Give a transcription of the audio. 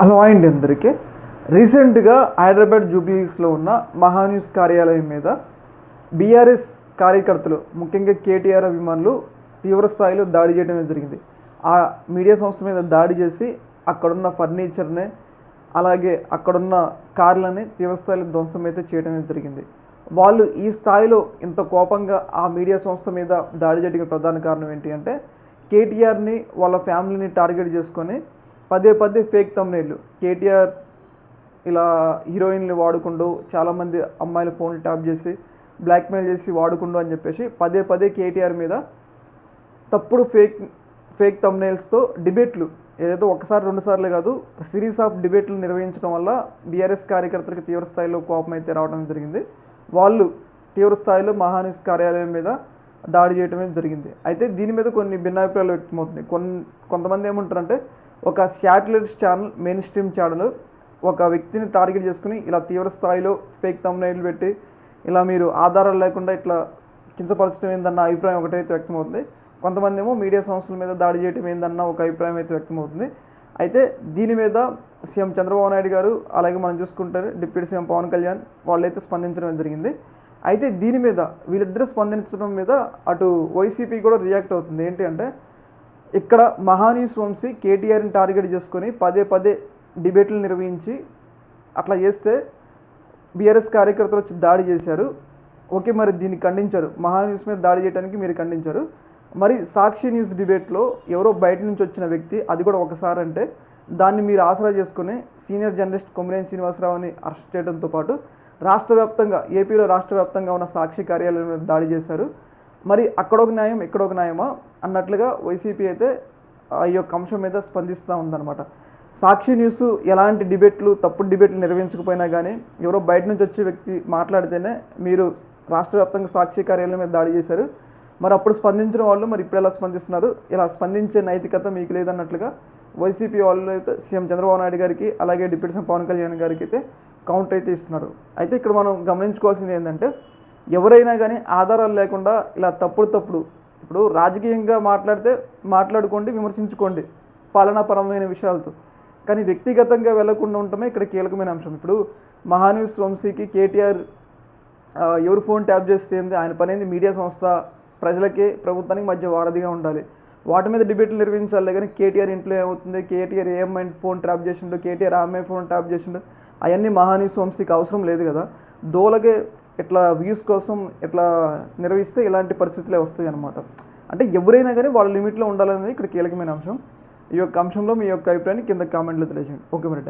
Hello అండి అందరికీ. రీసెంట్గా హైదరాబాద్ జూబ్లీహిల్స్లో ఉన్న మహాన్యూస్ కార్యాలయం మీద బీఆర్ఎస్ కార్యకర్తలు, ముఖ్యంగా కేటీఆర్ అభిమానులు తీవ్ర స్థాయిలో దాడి చేయడం జరిగింది. ఆ మీడియా సంస్థ మీద దాడి చేసి అక్కడున్న ఫర్నిచర్ని, అలాగే అక్కడున్న కార్లని తీవ్ర స్థాయిలో ధ్వంసం అయితే చేయడం జరిగింది. వాళ్ళు ఈ స్థాయిలో ఇంత కోపంగా ఆ మీడియా సంస్థ మీద దాడి చేయడానికి ప్రధాన కారణం ఏంటి అంటే, కేటీఆర్ని వాళ్ళ ఫ్యామిలీని టార్గెట్ చేసుకొని పదే పదే ఫేక్ థంబ్నెయిల్, కేటీఆర్ ఇలా హీరోయిన్లు వాడుకుంటూ చాలామంది అమ్మాయిల ఫోన్లు ట్యాప్ చేసి బ్లాక్మెయిల్ చేసి వాడుకుంటూ అని చెప్పేసి పదే పదే కేటీఆర్ మీద తప్పుడు ఫేక్ థంబ్నెయిల్స్తో డిబేట్లు, ఏదైతే ఒకసారి రెండుసార్లు కాదు సిరీస్ ఆఫ్ డిబేట్లు నిర్వహించడం వల్ల బీఆర్ఎస్ కార్యకర్తలకు తీవ్ర స్థాయిలో కోపం అయితే రావడం జరిగింది. వాళ్ళు తీవ్ర స్థాయిలో మహాన్యూస్ కార్యాలయం మీద దాడి చేయడమే జరిగింది. అయితే దీని మీద కొన్ని భిన్నాభిప్రాయాలు వ్యక్తమవుతున్నాయి. కొంతమంది ఏమంటారంటే, ఒక satellite channel, main stream channel ఒక వ్యక్తిని టార్గెట్ చేసుకుని ఇలా తీవ్ర స్థాయిలో ఫేక్ థంబ్నెయిల్ పెట్టి ఇలా మీరు ఆధారాలు లేకుండా ఇట్లా కించపరచడం ఏందన్న అభిప్రాయం ఒకటైతే వ్యక్తమవుతుంది. కొంతమంది ఏమో మీడియా సంస్థల మీద దాడి చేయడం ఏందన్న ఒక అభిప్రాయం అయితే వ్యక్తమవుతుంది. అయితే దీని మీద సీఎం చంద్రబాబు నాయుడు గారు, అలాగే మనం చూసుకుంటే డిప్యూటీ సీఎం పవన్ కళ్యాణ్ వాళ్ళైతే స్పందించడం జరిగింది. అయితే దీని మీద వీళ్ళిద్దరూ స్పందించడం మీద అటు వైసీపీ కూడా రియాక్ట్ అవుతుంది. ఏంటి అంటే, ఇక్కడ మహాన్యూస్ వంశీ కేటీఆర్ని టార్గెట్ చేసుకొని పదే పదే డిబేట్లు నిర్వహించి అట్లా చేస్తే బీఆర్ఎస్ కార్యకర్తలు వచ్చి దాడి చేశారు. ఓకే, మరి దీన్ని ఖండించారు. మహాన్యూస్ మీద దాడి చేయడానికి మీరు ఖండించారు. మరి సాక్షి న్యూస్ డిబేట్లో ఎవరో బయట నుంచి వచ్చిన వ్యక్తి, అది కూడా ఒకసారి అంటే దాన్ని మీరు ఆసరా చేసుకుని సీనియర్ జర్నలిస్ట్ కొమ్మినేని శ్రీనివాసరావుని అరెస్ట్ చేయడంతో పాటు ఏపీలో రాష్ట్ర వ్యాప్తంగా ఉన్న సాక్షి కార్యాలయం మీద దాడి చేశారు. మరి అక్కడొక న్యాయం ఇక్కడొక న్యాయమా అన్నట్లుగా వైసీపీ అయితే ఈ యొక్క అంశం మీద స్పందిస్తూ ఉందన్నమాట. సాక్షి న్యూస్ ఎలాంటి తప్పుడు డిబేట్లు నిర్వహించకపోయినా కానీ ఎవరో బయట నుంచి వచ్చే వ్యక్తి మాట్లాడితేనే మీరు రాష్ట్ర వ్యాప్తంగా సాక్షి కార్యాలయం మీద దాడి చేశారు. మరి అప్పుడు స్పందించిన వాళ్ళు మరి ఇప్పుడు ఎలా స్పందిస్తున్నారు? ఇలా స్పందించే నైతికత మీకు లేదన్నట్లుగా వైసీపీ వాళ్ళు అయితే సీఎం చంద్రబాబు నాయుడు గారికి, అలాగే డిప్యూటీ సీఎం పవన్ కళ్యాణ్ గారికి అయితే కౌంటర్ అయితే ఇస్తున్నారు. అయితే ఇక్కడ మనం గమనించుకోవాల్సింది ఏంటంటే, ఎవరైనా కానీ ఆధారాలు లేకుండా ఇలా తప్పుడు ఇప్పుడు రాజకీయంగా మాట్లాడుకోండి, విమర్శించుకోండి పాలనాపరమైన విషయాలతో, కానీ వ్యక్తిగతంగా వెళ్లకుండా ఉండటమే ఇక్కడ కీలకమైన అంశం. ఇప్పుడు మహాన్యూస్ వంశీకి కేటీఆర్ ఎవరు ఫోన్ ట్యాప్ చేస్తే ఏంది, ఆయన పని ఏంది? మీడియా సంస్థ ప్రజలకి ప్రభుత్వానికి మధ్య వారధిగా ఉండాలి. వాటి మీద డిబేట్లు నిర్వహించాలి. కానీ కేటీఆర్ ఇంట్లో ఏమవుతుంది, కేటీఆర్ ఏ అమ్మాయి ఫోన్ ట్యాప్ చేసిండు, కేటీఆర్ ఆ అమ్మాయి ఫోన్ ట్యాప్ చేసిండు, అవన్నీ మహాన్యూస్ వంశీకి అవసరం లేదు కదా. దోలగే ఇట్లా వ్యూస్ కోసం ఇట్లా నిర్వహిస్తే ఇలాంటి పరిస్థితులే వస్తాయి అన్నమాట. అంటే ఎవరైనా కానీ వాళ్ళ లిమిట్లో ఉండాలనేది ఇక్కడ కీలకమైన అంశం. ఈ యొక్క అంశంలో మీ యొక్క అభిప్రాయాన్ని కింద కామెంట్లో తెలియజేయండి. ఓకే మరి.